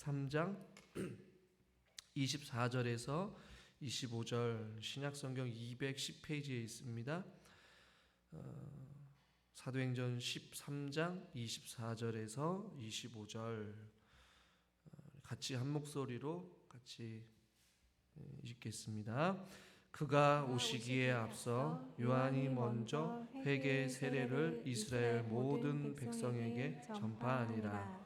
13장 24절에서 25절 신약성경 210페이지에 있습니다. 사도행전 13장 24절에서 25절 같이 한 목소리로 같이 읽겠습니다. 그가 오시기에 앞서 요한이 먼저 회개 세례를 이스라엘 모든 백성에게 전파하니라.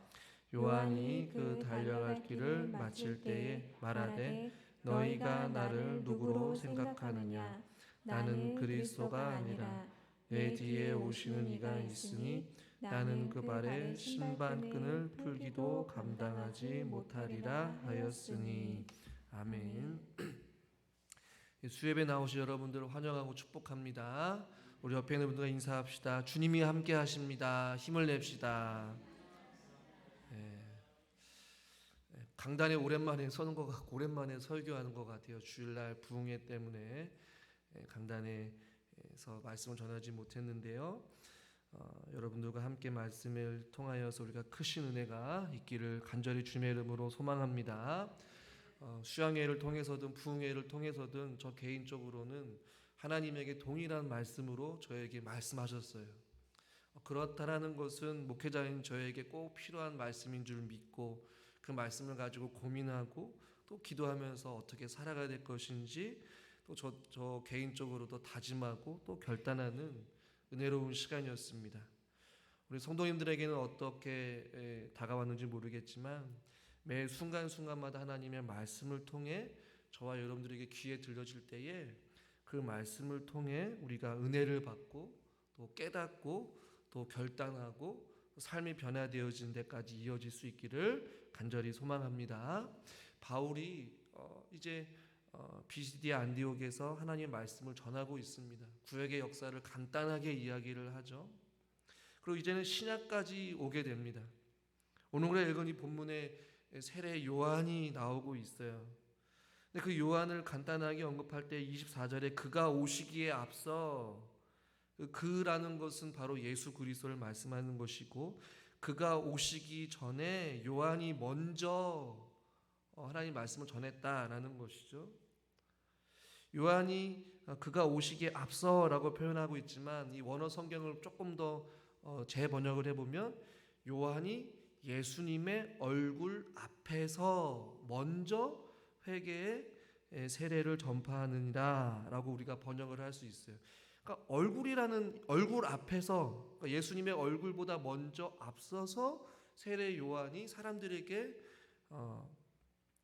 요한이 그 달려갈 길을 마칠 때에 말하되 너희가 나를 누구로 생각하느냐? 나는 그리스도가 아니라 내 뒤에 오시는 이가 있으니 나는 그 발에 신반끈을 풀기도 감당하지 못하리라 하였으니. 아멘. 수협에 나오신 여러분들을 환영하고 축복합니다. 우리 옆에 있는 분들과 인사합시다. 주님이 함께 하십니다. 힘을 냅시다. 강단에 오랜만에 서는 것 같고 오랜만에 설교하는 것 같아요. 주일날 부흥회 때문에 강단에서 말씀을 전하지 못했는데요. 여러분들과 함께 말씀을 통하여서 우리가 크신 은혜가 있기를 간절히 주님의 이름으로 소망합니다. 수양회를 통해서든 부흥회를 통해서든 저 개인적으로는 하나님에게 동일한 말씀으로 저에게 말씀하셨어요. 그렇다라는 것은 목회자인 저에게 꼭 필요한 말씀인 줄 믿고 그 말씀을 가지고 고민하고 또 기도하면서 어떻게 살아가야 될 것인지 또 저 개인적으로도 다짐하고 또 결단하는 은혜로운 시간이었습니다. 우리 성도님들에게는 어떻게 다가왔는지 모르겠지만 매 순간순간마다 하나님의 말씀을 통해 저와 여러분들에게 귀에 들려질 때에 그 말씀을 통해 우리가 은혜를 받고 또 깨닫고 또 결단하고 삶이 변화되어지는 데까지 이어질 수 있기를 간절히 소망합니다. 바울이 이제 비시디아 안디옥에서 하나님의 말씀을 전하고 있습니다. 구약의 역사를 간단하게 이야기를 하죠. 그리고 이제는 신약까지 오게 됩니다. 오늘 우리가 읽은 이 본문에 세례 요한이 나오고 있어요. 근데 그 요한을 간단하게 언급할 때 24절에 그가 오시기에 앞서, 그라는 것은 바로 예수 그리스도를 말씀하는 것이고 그가 오시기 전에 요한이 먼저 하나님 말씀을 전했다라는 것이죠. 요한이 그가 오시기에 앞서라고 표현하고 있지만 이 원어 성경을 조금 더 재번역을 해보면 요한이 예수님의 얼굴 앞에서 먼저 회개의 세례를 전파하느니라 라고 우리가 번역을 할 수 있어요. 그러니까 얼굴 앞에서, 그러니까 예수님의 얼굴보다 먼저 앞서서 세례 요한이 사람들에게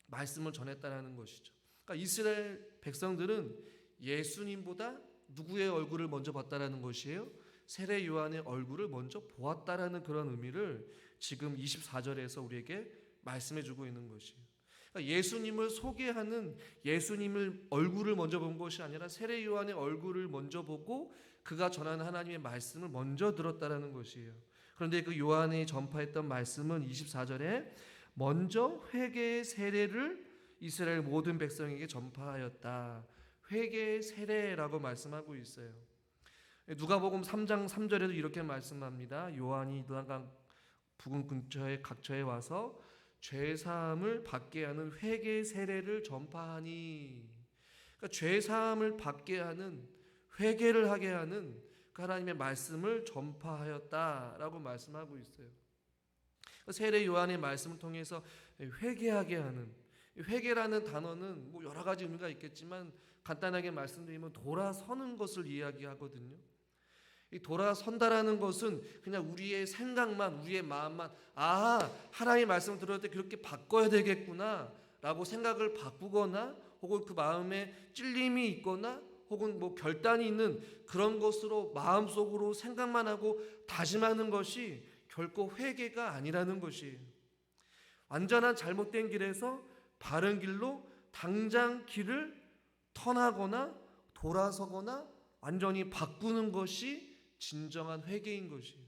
말씀을 전했다는 것이죠. 그러니까 이스라엘 백성들은 예수님보다 누구의 얼굴을 먼저 봤다라는 것이에요? 세례 요한의 얼굴을 먼저 보았다라는 그런 의미를 지금 24절에서 우리에게 말씀해 주고 있는 것이에요. 그러니까 예수님을 소개하는 예수님을 얼굴을 먼저 본 것이 아니라 세례 요한의 얼굴을 먼저 보고 그가 전하는 하나님의 말씀을 먼저 들었다라는 것이에요. 그런데 그 요한이 전파했던 말씀은 24절에 먼저 회개의 세례를 이스라엘 모든 백성에게 전파하였다. 회개의 세례라고 말씀하고 있어요. 누가복음 3장 3절에도 이렇게 말씀합니다. 요한이 요단강 부근 근처에 각처에 와서 죄사함을 받게 하는 회개 세례를 전파하니, 그러니까 죄사함을 받게 하는, 회개를 하게 하는 그 하나님의 말씀을 전파하였다라고 말씀하고 있어요. 세례 요한의 말씀을 통해서 회개하게 하는, 회개라는 단어는 뭐 여러 가지 의미가 있겠지만 간단하게 말씀드리면 돌아서는 것을 이야기하거든요. 이 돌아선다라는 것은 그냥 우리의 생각만, 우리의 마음만, 하나님의 말씀을 들을 때 그렇게 바꿔야 되겠구나 라고 생각을 바꾸거나 혹은 그 마음에 찔림이 있거나 혹은 뭐 결단이 있는 그런 것으로 마음속으로 생각만 하고 다짐하는 것이 결코 회개가 아니라는 것이에요. 완전한 잘못된 길에서 바른 길로 당장 길을 턴하거나 돌아서거나 완전히 바꾸는 것이 진정한 회개인 것이에요.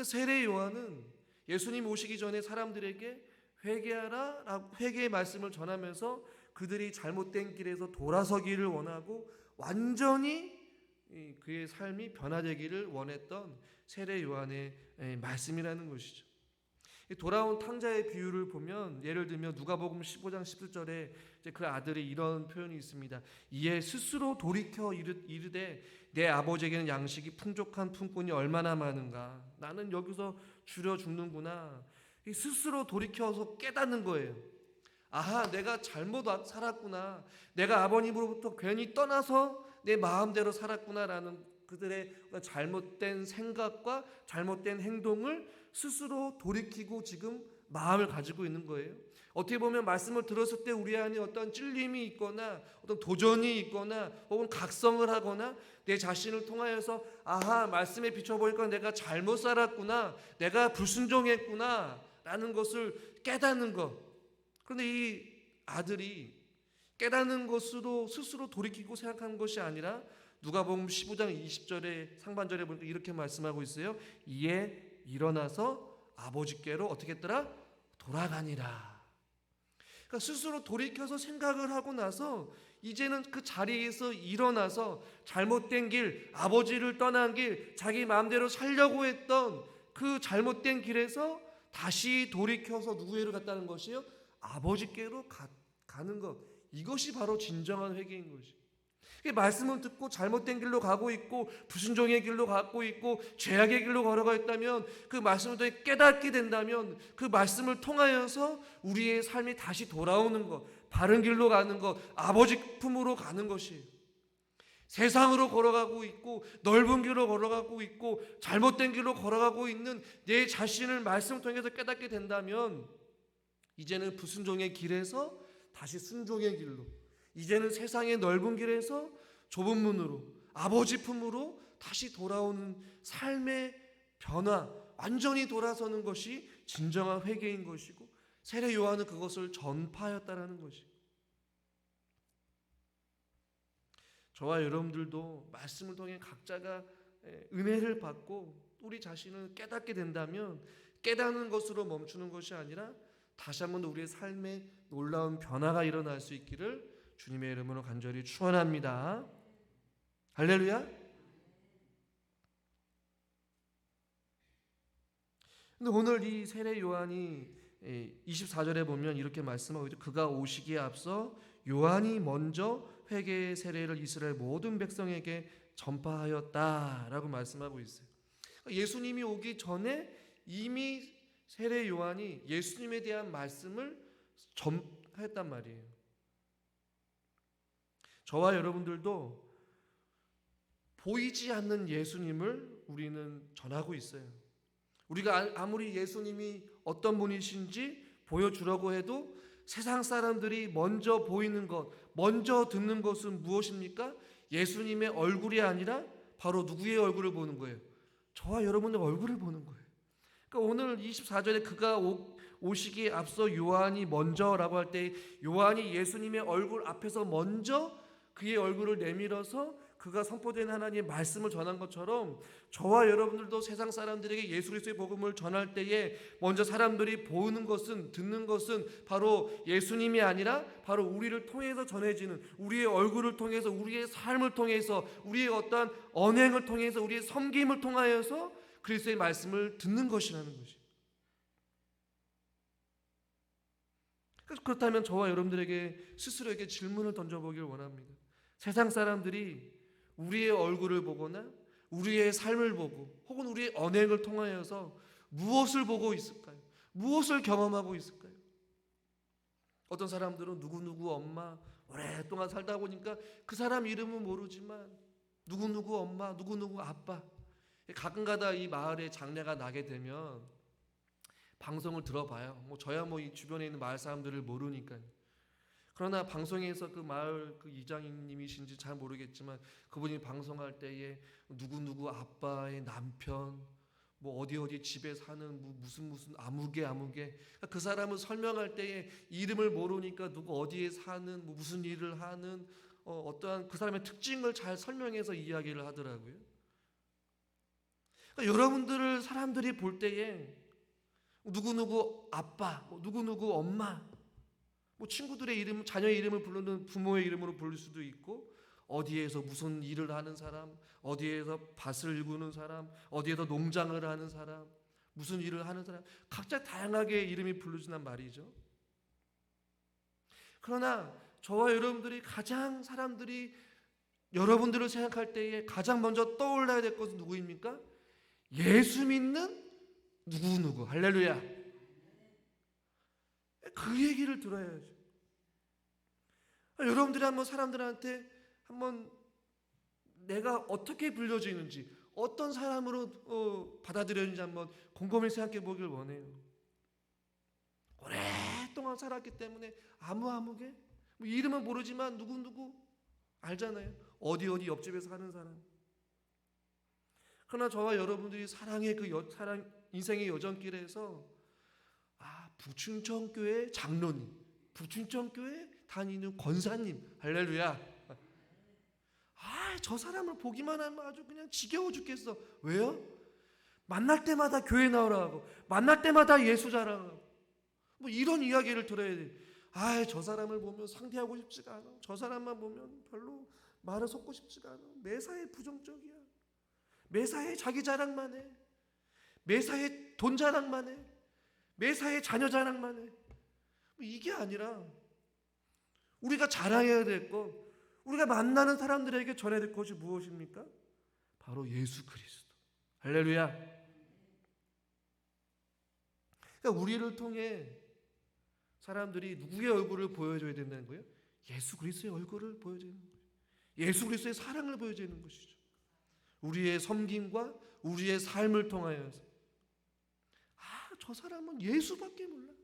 세례 요한은 예수님 오시기 전에 사람들에게 회개하라, 회개의 말씀을 전하면서 그들이 잘못된 길에서 돌아서기를 원하고 완전히 그의 삶이 변화되기를 원했던 세례 요한의 말씀이라는 것이죠. 돌아온 탕자의 비유를 보면 예를 들면 누가복음 15장 17절에 이제 그 아들이 이런 표현이 있습니다. 이에 스스로 돌이켜 이르되 내 아버지에게는 양식이 풍족한 품꾼이 얼마나 많은가. 나는 여기서 줄여 죽는구나. 스스로 돌이켜서 깨닫는 거예요. 아하, 내가 잘못 살았구나. 내가 아버님으로부터 괜히 떠나서 내 마음대로 살았구나라는 그들의 잘못된 생각과 잘못된 행동을 스스로 돌이키고 지금 마음을 가지고 있는 거예요. 어떻게 보면 말씀을 들었을 때 우리 안에 어떤 찔림이 있거나 어떤 도전이 있거나 혹은 각성을 하거나 내 자신을 통하여서 아하, 말씀에 비춰보니까 내가 잘못 살았구나, 내가 불순종했구나 라는 것을 깨닫는 것. 그런데 이 아들이 깨닫는 것으로 스스로 돌이키고 생각하는 것이 아니라 누가복음 15장 20절에 상반절에 보니까 이렇게 말씀하고 있어요. 이에 일어나서 아버지께로 어떻게 했더라? 돌아가니라. 그러니까 스스로 돌이켜서 생각을 하고 나서 이제는 그 자리에서 일어나서 잘못된 길, 아버지를 떠난 길, 자기 마음대로 살려고 했던 그 잘못된 길에서 다시 돌이켜서 누구에로 갔다는 것이요? 아버지께로 가는 것. 이것이 바로 진정한 회개인 것이에요. 말씀을 듣고 잘못된 길로 가고 있고 불순종의 길로 가고 있고 죄악의 길로 걸어가 있다면 그 말씀을 통해 깨닫게 된다면 그 말씀을 통하여서 우리의 삶이 다시 돌아오는 것, 바른 길로 가는 것, 아버지 품으로 가는 것이에요. 세상으로 걸어가고 있고 넓은 길로 걸어가고 있고 잘못된 길로 걸어가고 있는 내 자신을 말씀을 통해서 깨닫게 된다면 이제는 불순종의 길에서 다시 순종의 길로, 이제는 세상의 넓은 길에서 좁은 문으로 아버지 품으로 다시 돌아오는 삶의 변화, 완전히 돌아서는 것이 진정한 회개인 것이고 세례 요한은 그것을 전파하였다라는 것이에요. 저와 여러분들도 말씀을 통해 각자가 은혜를 받고 우리 자신을 깨닫게 된다면 깨닫는 것으로 멈추는 것이 아니라 다시 한번 우리의 삶에 놀라운 변화가 일어날 수 있기를 주님의 이름으로 간절히 축원합니다. 할렐루야. 근데 오늘 이 세례 요한이 24절에 보면 이렇게 말씀하고 있죠. 그가 오시기에 앞서 요한이 먼저 회개의 세례를 이스라엘 모든 백성에게 전파하였다라고 말씀하고 있어요. 예수님이 오기 전에 이미 세례 요한이 예수님에 대한 말씀을 전했단 말이에요. 저와 여러분들도 보이지 않는 예수님을 우리는 전하고 있어요. 우리가 아무리 예수님이 어떤 분이신지 보여주려고 해도 세상 사람들이 먼저 보이는 것, 먼저 듣는 것은 무엇입니까? 예수님의 얼굴이 아니라 바로 누구의 얼굴을 보는 거예요? 저와 여러분의 얼굴을 보는 거예요. 그러니까 오늘 24절에 그가 오시기에 앞서 요한이 먼저라고 할 때 요한이 예수님의 얼굴 앞에서 먼저 그의 얼굴을 내밀어서 그가 선포된 하나님의 말씀을 전한 것처럼 저와 여러분들도 세상 사람들에게 예수 그리스도의 복음을 전할 때에 먼저 사람들이 보는 것은, 듣는 것은 바로 예수님이 아니라 바로 우리를 통해서 전해지는, 우리의 얼굴을 통해서, 우리의 삶을 통해서, 우리의 어떠한 언행을 통해서, 우리의 섬김을 통하여서 그리스도의 말씀을 듣는 것이라는 것이. 그렇다면 저와 여러분들에게 스스로에게 질문을 던져보길 원합니다. 세상 사람들이 우리의 얼굴을 보거나 우리의 삶을 보고 혹은 우리의 언행을 통하여서 무엇을 보고 있을까요? 무엇을 경험하고 있을까요? 어떤 사람들은 누구누구 엄마 오랫동안 살다 보니까 그 사람 이름은 모르지만 누구누구 엄마, 누구누구 아빠, 가끔가다 이 마을에 장례가 나게 되면 방송을 들어봐요. 저야 이 주변에 있는 마을 사람들을 모르니까요. 그러나 방송에서 그 마을 그 이장님이신지 잘 모르겠지만 그분이 방송할 때에 누구누구 아빠의 남편, 어디 집에 사는 무슨 아무개 그 사람을 설명할 때에 이름을 모르니까 누구 어디에 사는 무슨 일을 하는 어떠한 그 사람의 특징을 잘 설명해서 이야기를 하더라고요. 그러니까 여러분들을 사람들이 볼 때에 누구누구 아빠, 누구누구 엄마, 친구들의 이름, 자녀의 이름을 부르는 부모의 이름으로 부를 수도 있고 어디에서 무슨 일을 하는 사람, 어디에서 밭을 일구는 사람, 어디에서 농장을 하는 사람, 무슨 일을 하는 사람, 각자 다양하게 이름이 부르진단 말이죠. 그러나 저와 여러분들이 가장 사람들이 여러분들을 생각할 때에 가장 먼저 떠올라야 될 것은 누구입니까? 예수 믿는 누구. 할렐루야. 그 얘기를 들어야죠. 여러분들이 한번 사람들한테 한번 내가 어떻게 불려지는지, 어떤 사람으로 받아들여지는지 한번 곰곰이 생각해 보길 원해요. 오랫동안 살았기 때문에 아무개 뭐 이름은 모르지만 누구 알잖아요. 어디 옆집에서 사는 사람. 그러나 저와 여러분들이 사랑의 사랑 인생의 여정길에서 부춘천교회 장로님, 부춘천교회 다니는 권사님, 할렐루야. 저 사람을 보기만 하면 아주 그냥 지겨워 죽겠어. 왜요? 만날 때마다 교회 나오라고, 만날 때마다 예수 자랑하고, 뭐 이런 이야기를 들어야 돼. 저 사람을 보면 상대하고 싶지가 않아. 저 사람만 보면 별로 말을 섞고 싶지가 않아. 매사에 부정적이야. 매사에 자기 자랑만 해. 매사에 돈 자랑만 해. 매사에 자녀 자랑만 해. 뭐 이게 아니라 우리가 자랑해야 될 것, 우리가 만나는 사람들에게 전해야 될 것이 무엇입니까? 바로 예수 그리스도. 할렐루야. 그러니까 우리를 통해 사람들이 누구의 얼굴을 보여줘야 된다는 거예요? 예수 그리스도의 얼굴을 보여줘야 되는 거예요. 예수 그리스도의 사랑을 보여줘야 되는 것이죠. 우리의 섬김과 우리의 삶을 통하여서 저 사람은 예수밖에 몰라.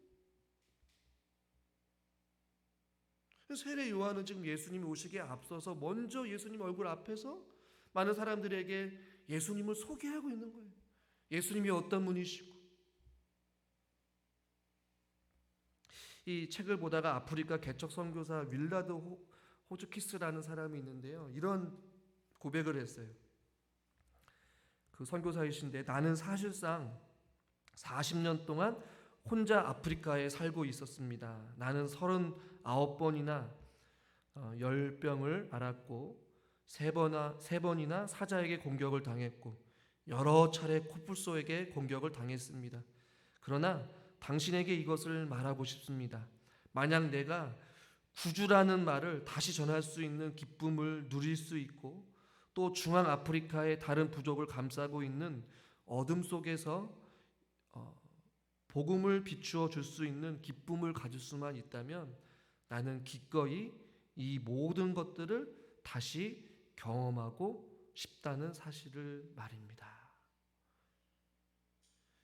세례 요한은 지금 예수님이 오시기에 앞서서 먼저 예수님 얼굴 앞에서 많은 사람들에게 예수님을 소개하고 있는 거예요. 예수님이 어떤 분이시고. 이 책을 보다가 아프리카 개척 선교사 윌라드 호즈키스라는 사람이 있는데요. 이런 고백을 했어요. 그 선교사이신데, 나는 사실상 40년 동안 혼자 아프리카에 살고 있었습니다. 나는 39번이나 열병을 앓았고 세 번이나 사자에게 공격을 당했고 여러 차례 코뿔소에게 공격을 당했습니다. 그러나 당신에게 이것을 말하고 싶습니다. 만약 내가 구주라는 말을 다시 전할 수 있는 기쁨을 누릴 수 있고 또 중앙 아프리카의 다른 부족을 감싸고 있는 어둠 속에서 복음을 비추어 줄 수 있는 기쁨을 가질 수만 있다면 나는 기꺼이 이 모든 것들을 다시 경험하고 싶다는 사실을 말입니다.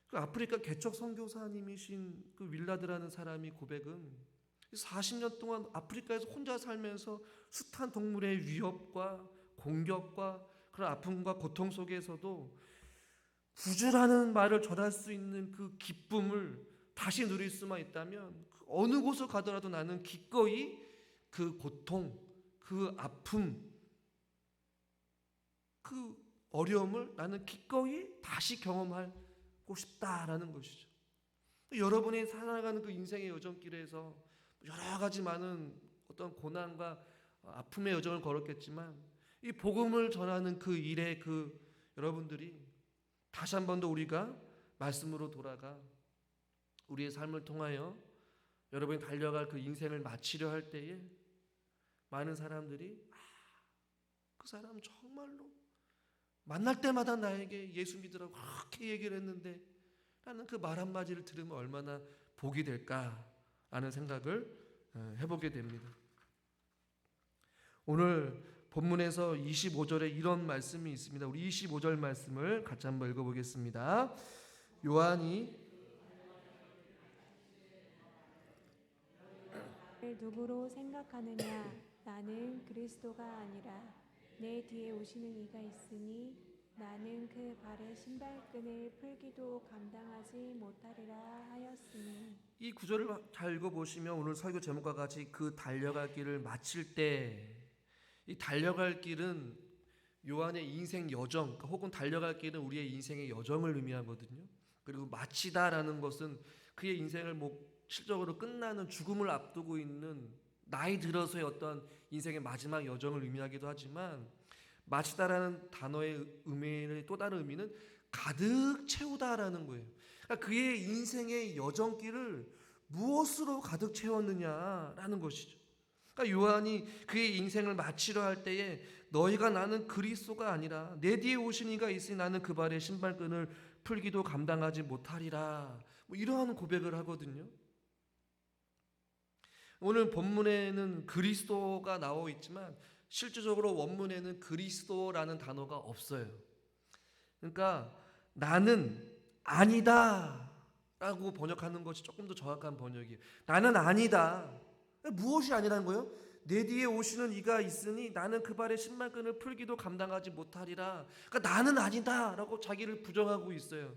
그 아프리카 개척 선교사님이신 그 윌라드라는 사람이 고백은 40년 동안 아프리카에서 혼자 살면서 숱한 동물의 위협과 공격과 그런 아픔과 고통 속에서도 구주라는 말을 전할 수 있는 그 기쁨을 다시 누릴 수만 있다면 어느 곳을 가더라도 나는 기꺼이 그 고통, 그 아픔, 그 어려움을 나는 기꺼이 다시 경험하고 싶다라는 것이죠. 여러분이 살아가는 그 인생의 여정길에서 여러 가지 많은 어떤 고난과 아픔의 여정을 걸었겠지만 이 복음을 전하는 그 일에 여러분들이 다시 한 번 더 우리가 말씀으로 돌아가 우리의 삶을 통하여 여러분이 달려갈 그 인생을 마치려 할 때에 많은 사람들이 그 사람 정말로 만날 때마다 나에게 예수 믿으라고 그렇게 얘기를 했는데 라는 그 말 한마디를 들으면 얼마나 복이 될까라는 생각을 해보게 됩니다. 오늘 본문에서 25절에 이런 말씀이 있습니다. 우리 25절 말씀을 같이 한번 읽어보겠습니다. 요한이 누구로 생각하느냐? 나는 그리스도가 아니라 내 뒤에 오시는 이가 있으니 나는 그 발의 신발끈을 풀기도 감당하지 못하리라 하였으니. 이 구절을 잘 읽어보시면 오늘 설교 제목과 같이 그 달려갈 길을 마칠 때, 이 달려갈 길은 요한의 인생 여정, 혹은 달려갈 길은 우리의 인생의 여정을 의미하거든요. 그리고 마치다라는 것은 그의 인생을 실적으로 끝나는 죽음을 앞두고 있는 나이 들어서의 어떤 인생의 마지막 여정을 의미하기도 하지만, 마치다라는 단어의 의미의 또 다른 의미는 가득 채우다라는 거예요. 그러니까 그의 인생의 여정길을 무엇으로 가득 채웠느냐라는 것이죠. 그러니까 요한이 그의 인생을 마치려 할 때에 너희가 나는 그리스도가 아니라 내 뒤에 오신 이가 있으니 나는 그 발의 신발끈을 풀기도 감당하지 못하리라. 뭐 이러한 고백을 하거든요. 오늘 본문에는 그리스도가 나와 있지만 실질적으로 원문에는 그리스도라는 단어가 없어요. 그러니까 나는 아니다 라고 번역하는 것이 조금 더 정확한 번역이에요. 나는 아니다. 무엇이 아니라는 거예요? 내 뒤에 오시는 이가 있으니 나는 그 발의 신발끈을 풀기도 감당하지 못하리라. 그러니까 나는 아니다 라고 자기를 부정하고 있어요.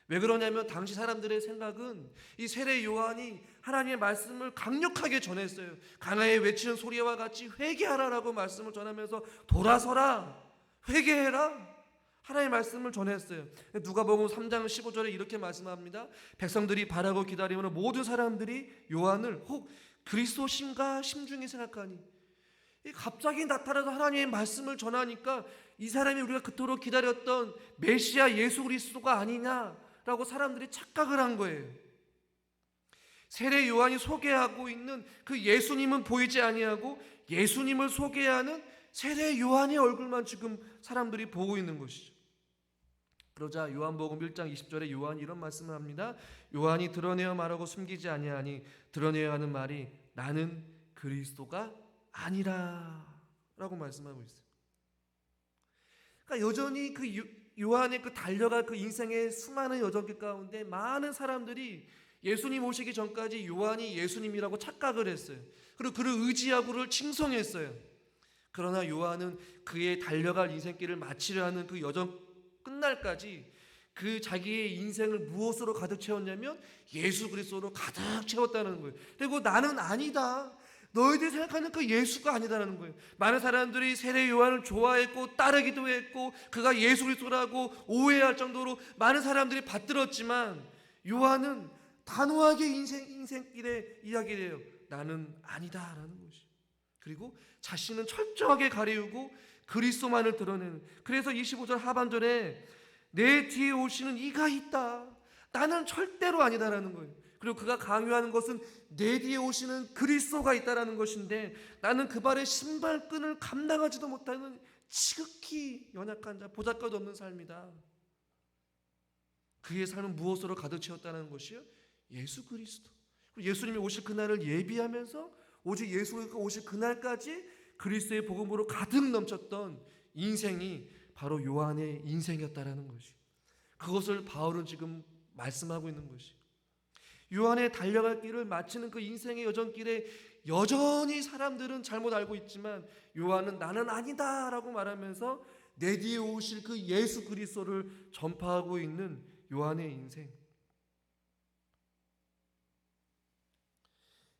왜 그러냐면 당시 사람들의 생각은 이 세례 요한이 하나님의 말씀을 강력하게 전했어요. 강하게 외치는 소리와 같이 회개하라라고 말씀을 전하면서 돌아서라, 회개해라, 하나님의 말씀을 전했어요. 누가복음 3장 15절에 이렇게 말씀합니다. 백성들이 바라고 기다리면 모든 사람들이 요한을 혹 그리스도신가 심중히 생각하니, 갑자기 나타나서 하나님의 말씀을 전하니까 이 사람이 우리가 그토록 기다렸던 메시아 예수 그리스도가 아니냐라고 사람들이 착각을 한 거예요. 세례 요한이 소개하고 있는 그 예수님은 보이지 아니하고 예수님을 소개하는 세례 요한의 얼굴만 지금 사람들이 보고 있는 것이죠. 그러자 요한복음 1장 20절에 요한이 이런 말씀을 합니다. 요한이 드러내어 말하고 숨기지 아니하니 드러내어 하는 말이 나는 그리스도가 아니라 라고 말씀하고 있어요. 그러니까 여전히 그 요한의 그 달려갈 그 인생의 수많은 여정길 가운데 많은 사람들이 예수님 오시기 전까지 요한이 예수님이라고 착각을 했어요. 그리고 그를 의지하고 그를 칭송했어요. 그러나 요한은 그의 달려갈 인생길을 마치려 하는 그 여정 끝날까지 그 자기의 인생을 무엇으로 가득 채웠냐면 예수 그리스도로 가득 채웠다는 거예요. 그리고 나는 아니다, 너희들이 생각하는 그 예수가 아니다라는 거예요. 많은 사람들이 세례 요한을 좋아했고 따르기도 했고 그가 예수 그리스도라고 오해할 정도로 많은 사람들이 받들었지만 요한은 단호하게 인생길에 이야기를 해요. 나는 아니다라는 것이. 그리고 자신은 철저하게 가리우고 그리스도만을 드러내는. 그래서 25절 하반절에 내 뒤에 오시는 이가 있다, 나는 절대로 아니다라는 거예요. 그리고 그가 강요하는 것은 내 뒤에 오시는 그리스도가 있다라는 것인데 나는 그 발의 신발끈을 감당하지도 못하는 지극히 연약한 자, 보잘것없는 삶이다. 그의 삶은 무엇으로 가득 채웠다는 것이요? 예수 그리스도. 예수님이 오실 그날을 예비하면서 오직 예수가 오실 그날까지 그리스도의 복음으로 가득 넘쳤던 인생이 바로 요한의 인생이었다라는 것이. 그것을 바울은 지금 말씀하고 있는 것이. 요한의 달려갈 길을 마치는 그 인생의 여정길에 여전히 사람들은 잘못 알고 있지만 요한은 나는 아니다라고 말하면서 내 뒤에 오실 그 예수 그리스도를 전파하고 있는 요한의 인생.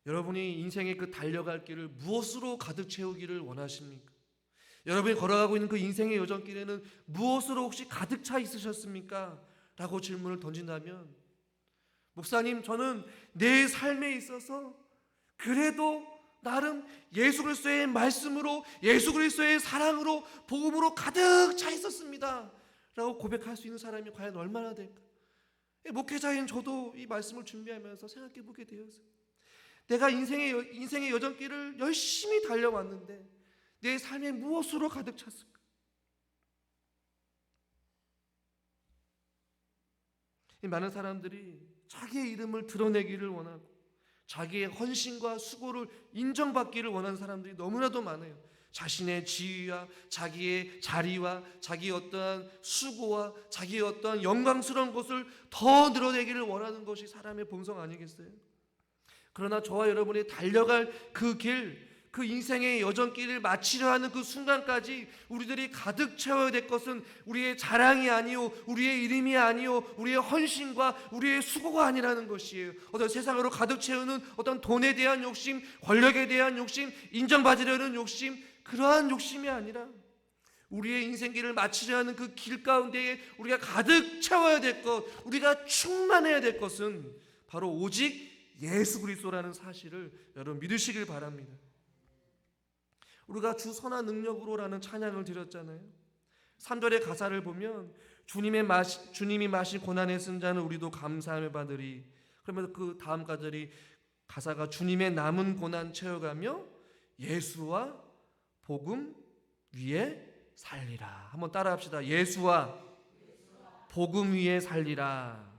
여러분이 인생의 그 달려갈 길을 무엇으로 가득 채우기를 원하십니까? 여러분이 걸어가고 있는 그 인생의 여정길에는 무엇으로 혹시 가득 차 있으셨습니까? 라고 질문을 던진다면, 목사님, 저는 내 삶에 있어서 그래도 나름 예수 그리스도의 말씀으로, 예수 그리스도의 사랑으로, 복음으로 가득 차 있었습니다 라고 고백할 수 있는 사람이 과연 얼마나 될까? 목회자인 저도 이 말씀을 준비하면서 생각해 보게 되었어요. 내가 인생의 여정길을 열심히 달려왔는데 내 삶에 무엇으로 가득 찼을까? 많은 사람들이 자기의 이름을 드러내기를 원하고 자기의 헌신과 수고를 인정받기를 원하는 사람들이 너무나도 많아요. 자신의 지위와 자기의 자리와 자기의 어떠한 수고와 자기의 어떠한 영광스러운 것을 더 늘어내기를 원하는 것이 사람의 본성 아니겠어요? 그러나 저와 여러분이 달려갈 그 길, 그 인생의 여정길을 마치려 하는 그 순간까지 우리들이 가득 채워야 될 것은 우리의 자랑이 아니요, 우리의 이름이 아니요, 우리의 헌신과 우리의 수고가 아니라는 것이에요. 어떤 세상으로 가득 채우는 어떤 돈에 대한 욕심, 권력에 대한 욕심, 인정받으려는 욕심, 그러한 욕심이 아니라 우리의 인생길을 마치려 하는 그 길 가운데에 우리가 가득 채워야 될 것, 우리가 충만해야 될 것은 바로 오직 예수 그리스도라는 사실을 여러분 믿으시길 바랍니다. 우리가 주 선한 능력으로라는 찬양을 드렸잖아요. 3절의 가사를 보면 주님이 마신 고난에 쓴 자는 우리도 감사함을 받으리. 그러면서 그 다음 가사가 주님의 남은 고난 채워가며 예수와 복음 위에 살리라. 한번 따라합시다. 예수와 복음 위에 살리라.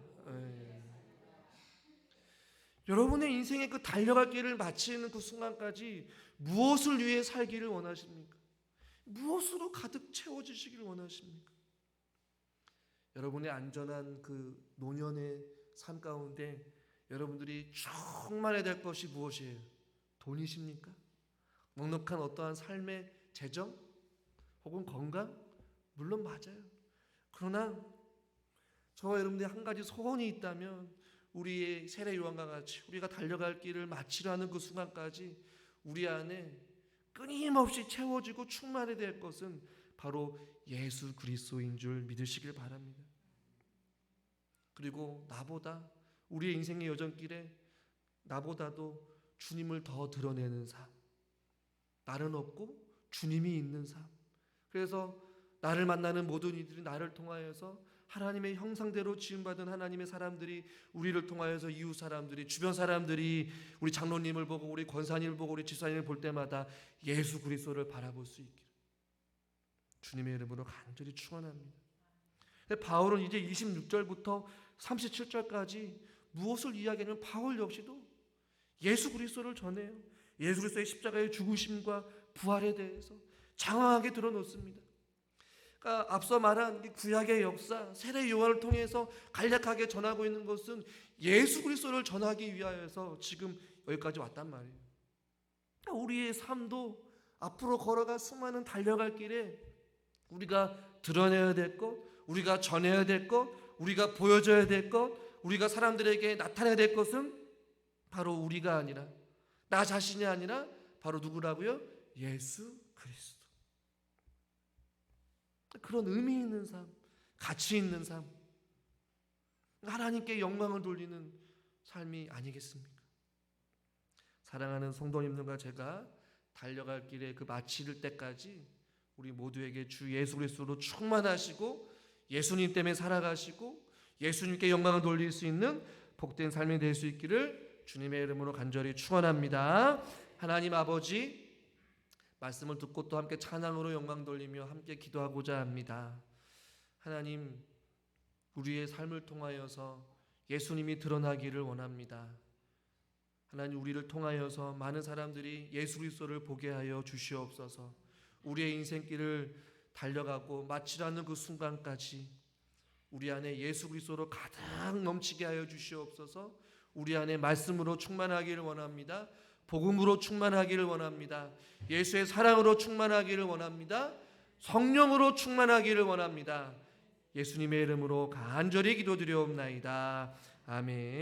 여러분의 인생의 그 달려갈 길을 마치는 그 순간까지 무엇을 위해 살기를 원하십니까? 무엇으로 가득 채워지시기를 원하십니까? 여러분의 안전한 그 노년의 삶 가운데 여러분들이 충만해야 될 것이 무엇이에요? 돈이십니까? 넉넉한 어떠한 삶의 재정? 혹은 건강? 물론 맞아요. 그러나 저와 여러분들이 한 가지 소원이 있다면 우리의 세례 요한과 같이 우리가 달려갈 길을 마치려는 그 순간까지 우리 안에 끊임없이 채워지고 충만해야 될 것은 바로 예수 그리스도인 줄 믿으시길 바랍니다. 그리고 나보다 우리의 인생의 여정길에 나보다도 주님을 더 드러내는 삶, 나는 없고 주님이 있는 삶. 그래서 나를 만나는 모든 이들이 나를 통하여서 하나님의 형상대로 지음받은 하나님의 사람들이 우리를 통하여서 이웃 사람들이 주변 사람들이 우리 장로님을 보고 우리 권사님을 보고 우리 집사님을 볼 때마다 예수 그리스도를 바라볼 수 있기를 주님의 이름으로 간절히 축원합니다. 바울은 이제 26절부터 37절까지 무엇을 이야기하냐면 바울 역시도 예수 그리스도를 전해요. 예수 그리스도의 십자가의 죽으심과 부활에 대해서 장황하게 드러놓습니다. 그러니까 앞서 말한 구약의 역사, 세례 요한을 통해서 간략하게 전하고 있는 것은 예수 그리스도를 전하기 위하여서 지금 여기까지 왔단 말이에요. 그러니까 우리의 삶도 앞으로 걸어갈 수많은 달려갈 길에 우리가 드러내야 될 것, 우리가 전해야 될 것, 우리가 보여줘야 될 것, 우리가 사람들에게 나타내야 될 것은 바로 우리가 아니라 나 자신이 아니라 바로 누구라고요? 예수 그리스도. 그런 의미 있는 삶, 가치 있는 삶, 하나님께 영광을 돌리는 삶이 아니겠습니까? 사랑하는 성도님들과 제가 달려갈 길에 그 마칠 때까지 우리 모두에게 주 예수 그리스도로 충만하시고 예수님 때문에 살아가시고 예수님께 영광을 돌릴 수 있는 복된 삶이 될 수 있기를 주님의 이름으로 간절히 축원합니다. 하나님 아버지, 말씀을 듣고 또 함께 찬양으로 영광 돌리며 함께 기도하고자 합니다. 하나님, 우리의 삶을 통하여서 예수님이 드러나기를 원합니다. 하나님, 우리를 통하여서 많은 사람들이 예수 그리스도를 보게 하여 주시옵소서. 우리의 인생길을 달려가고 마치라는 그 순간까지 우리 안에 예수 그리스도로 가득 넘치게 하여 주시옵소서. 우리 안에 말씀으로 충만하기를 원합니다. 복음으로 충만하기를 원합니다. 예수의 사랑으로 충만하기를 원합니다. 성령으로 충만하기를 원합니다. 예수님의 이름으로 간절히 기도드리옵나이다. 아멘.